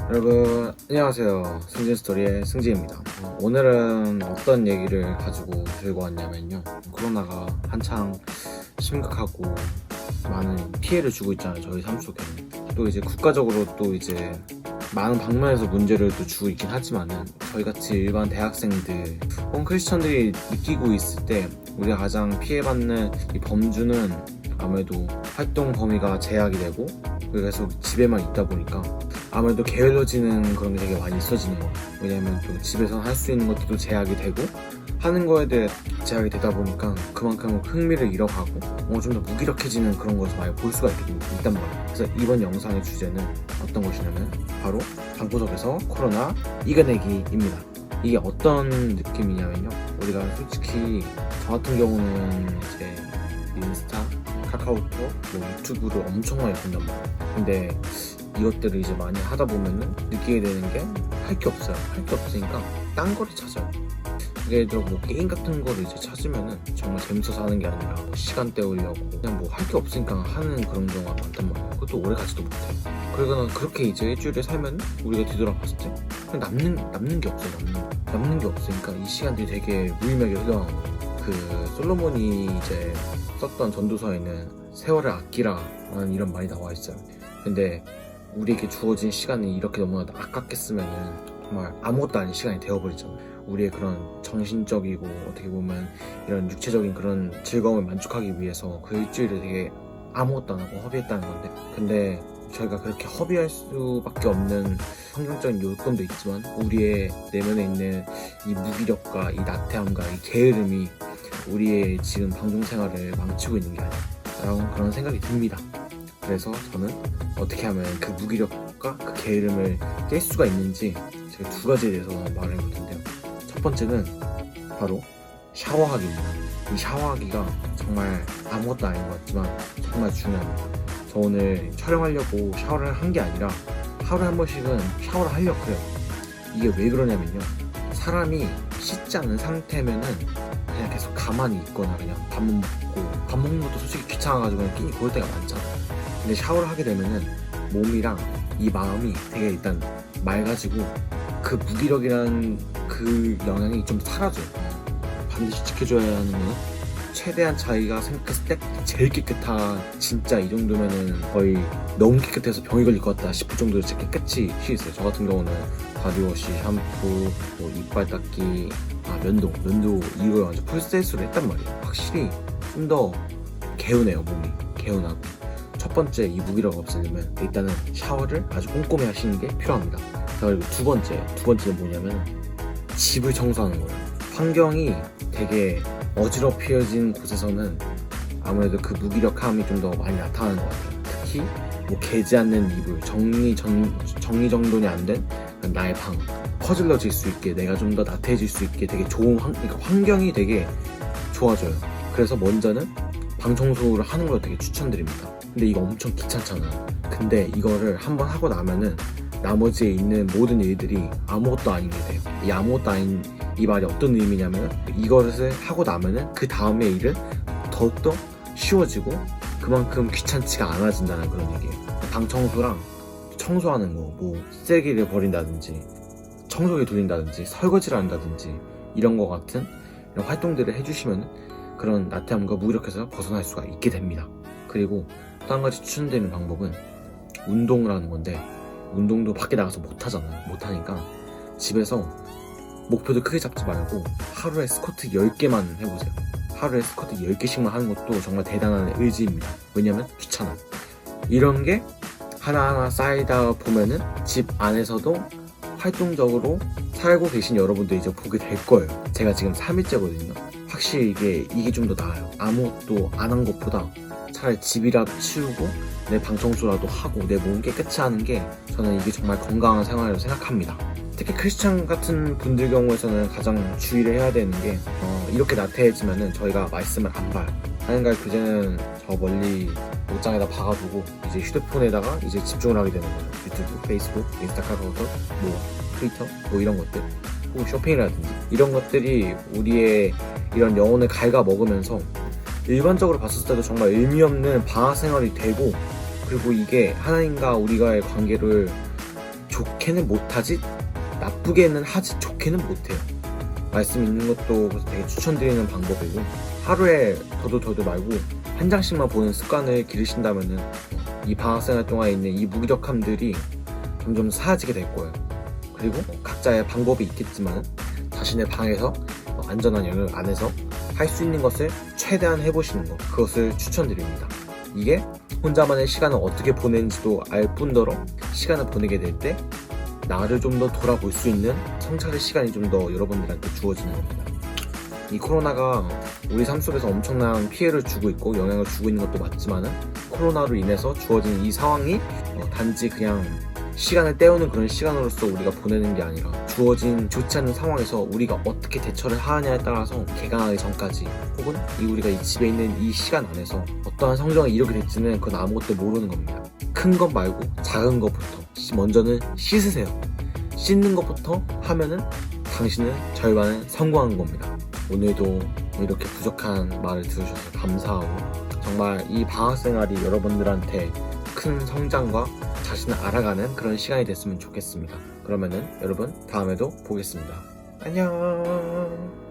여러분 안녕하세요. 승진스토리의 승진입니다. 오늘은 어떤 얘기를 가지고 들고 왔냐면요, 코로나가 한창 심각하고 많은 피해를 주고 있잖아요, 저희 삶 속에. 또 이제 국가적으로 또 이제 많은 방면에서 문제를 또 주고 있긴 하지만은, 저희같이 일반 대학생들 혹은 크리스천들이 느끼고 있을 때 우리가 가장 피해받는 이 범주는 아무래도 활동 범위가 제약이 되고, 그래서 집에만 있다 보니까 아무래도 게을러지는 그런 게 되게 많이 있어지는 거예요. 왜냐면 또 집에서 할 수 있는 것들도 제약이 되고, 하는 거에 대해 제약이 되다 보니까 그만큼 흥미를 잃어가고 좀 더 무기력해지는 그런 것을 많이 볼 수가 있단 말이에요. 그래서 이번 영상의 주제는 어떤 것이냐면 바로 방구석에서 코로나 이겨내기입니다. 이게 어떤 느낌이냐면요, 우리가 솔직히 저 같은 경우는 이제 인스타, 카카오톡, 유튜브를 엄청 많이 본단 말이에요. 근데 이것들을 이제 많이 하다 보면은 느끼게 되는 게 할 게 없어요. 할 게 없으니까 딴 거를 찾아요. 예를 들어 게임 같은 거를 이제 찾으면은 정말 재밌어서 하는 게 아니라 시간 때우려고 그냥 할 게 없으니까 하는 그런 경우가 많단 말이에요. 그것도 오래 가지도 못해. 그러거나 그렇게 이제 일주일에 살면 우리가 뒤돌아봤을 때 그냥 남는 게 없어요. 남는 게 없으니까 이 시간들이 되게 무의미하게 흘러가는 거예요. 그 솔로몬이 이제 썼던 전도서에는 세월을 아끼라라는 이런 말이 나와 있어요. 근데 우리에게 주어진 시간이 이렇게 너무나 아깝게 쓰면은 정말 아무것도 아닌 시간이 되어버리잖아요. 우리의 그런 정신적이고 어떻게 보면 이런 육체적인 그런 즐거움을 만족하기 위해서 그 일주일을 되게 아무것도 안 하고 허비했다는 건데, 근데 저희가 그렇게 허비할 수밖에 없는 환경적인 요건도 있지만 우리의 내면에 있는 이 무기력과 이 나태함과 이 게으름이 우리의 지금 방송 생활을 망치고 있는 게 아니야 라는 그런 생각이 듭니다. 그래서 저는 어떻게 하면 그 무기력과 그 게으름을 깰 수가 있는지 제가 두 가지에 대해서 말을 해볼 텐데요. 첫 번째는 바로 샤워하기입니다. 이 샤워하기가 정말 아무것도 아닌 것 같지만 정말 중요합니다. 저 오늘 촬영하려고 샤워를 한 게 아니라 하루에 한 번씩은 샤워를 하려고 해요. 이게 왜 그러냐면요, 사람이 씻지 않은 상태면은 그냥 계속 가만히 있거나 그냥 밥만 먹고, 밥 먹는 것도 솔직히 귀찮아가지고 그냥 끼니 고를 때가 많잖아요. 근데 샤워를 하게 되면은 몸이랑 이 마음이 되게 일단 맑아지고 그 무기력이라는 그 영향이 좀 사라져요. 반드시 지켜줘야 하는 건 최대한 자기가 생각했을 때 제일 깨끗한, 진짜 이 정도면은 거의 너무 깨끗해서 병이 걸릴 것 같다 싶을 정도로 진짜 깨끗이 씻어요. 저 같은 경우는 바디워시, 샴푸, 이빨 닦기, 면도 이걸 완전 풀세트로 했단 말이에요. 확실히 좀 더 개운해요. 몸이 개운하고. 첫 번째, 이 무기력을 없애려면 일단은 샤워를 아주 꼼꼼히 하시는 게 필요합니다. 그리고 두 번째는 뭐냐면 집을 청소하는 거예요. 환경이 되게 어지럽혀진 곳에서는 아무래도 그 무기력함이 좀 더 많이 나타나는 것 같아요. 특히 개지 않는 이불, 정리정돈이 안 된 나의 방, 퍼질러질 수 있게, 내가 좀 더 나태해질 수 있게 되게 좋은 그러니까 환경이 되게 좋아져요. 그래서 먼저는 방 청소를 하는 걸 되게 추천드립니다. 근데 이거 엄청 귀찮잖아요. 근데 이거를 한번 하고 나면은 나머지에 있는 모든 일들이 아무것도 아닌 게 돼요. 이 아무것도 아닌 이 말이 어떤 의미냐면, 이것을 하고 나면은 그 다음의 일은 더욱더 쉬워지고 그만큼 귀찮지가 않아진다는 그런 얘기예요. 방 청소랑 청소하는 거, 쓰레기를 버린다든지 청소기 돌린다든지 설거지를 한다든지 이런 거 같은 이런 활동들을 해주시면 그런 나태함과 무기력에서 벗어날 수가 있게 됩니다. 그리고 또 한 가지 추천드리는 방법은 운동을 하는 건데, 운동도 밖에 나가서 못하니까 집에서 목표도 크게 잡지 말고 하루에 스쿼트 10개만 해보세요. 하루에 스쿼트 10개씩만 하는 것도 정말 대단한 의지입니다. 왜냐면 귀찮아. 이런 게 하나하나 쌓이다 보면은 집 안에서도 활동적으로 살고 계신 여러분들 이제 보게 될 거예요. 제가 지금 3일째거든요. 확실히 이게 좀 더 나아요. 아무것도 안 한 것보다 차라리 집이라도 치우고 내 방 청소라도 하고 내 몸 깨끗이 하는 게, 저는 이게 정말 건강한 생활이라고 생각합니다. 특히 크리스찬 같은 분들 경우에서는 가장 주의를 해야 되는 게 이렇게 나태해지면은 저희가 말씀을 안 봐요. 하는가 그제는 저 멀리 옷장에다 박아두고 이제 휴대폰에다가 이제 집중을 하게 되는 거죠. 유튜브, 페이스북, 인스타, 카카오톡, 트위터, 이런 것들, 혹은 쇼핑이라든지 이런 것들이 우리의 이런 영혼을 갉아먹으면서 일반적으로 봤을 때도 정말 의미 없는 방학 생활이 되고, 그리고 이게 하나님과 우리가의 관계를 좋게는 못하지, 나쁘게는 하지, 좋게는 못해요. 말씀 읽는 것도 그래서 되게 추천드리는 방법이고, 하루에 더도 말고 한 장씩만 보는 습관을 기르신다면은 이 방학생활 동안에 있는 이 무기력함들이 점점 사라지게 될 거예요. 그리고 각자의 방법이 있겠지만 자신의 방에서 안전한 영역 안에서 할 수 있는 것을 최대한 해보시는 것, 그것을 추천드립니다. 이게 혼자만의 시간을 어떻게 보내는지도 알 뿐더러 시간을 보내게 될 때 나를 좀 더 돌아볼 수 있는 성찰의 시간이 좀 더 여러분들한테 주어지는 겁니다. 이 코로나가 우리 삶 속에서 엄청난 피해를 주고 있고 영향을 주고 있는 것도 맞지만은, 코로나로 인해서 주어진 이 상황이 단지 그냥 시간을 때우는 그런 시간으로서 우리가 보내는 게 아니라, 주어진 좋지 않은 상황에서 우리가 어떻게 대처를 하느냐에 따라서 개강하기 전까지, 혹은 우리가 이 집에 있는 이 시간 안에서 어떠한 성장을 이루게 될지는 그건 아무것도 모르는 겁니다. 큰 것 말고 작은 것부터 먼저는 씻으세요. 씻는 것부터 하면은 당신은 절반은 성공한 겁니다. 오늘도 이렇게 부족한 말을 들으셔서 감사하고, 정말 이 방학생활이 여러분들한테 큰 성장과 자신을 알아가는 그런 시간이 됐으면 좋겠습니다. 그러면은 여러분 다음에도 보겠습니다. 안녕.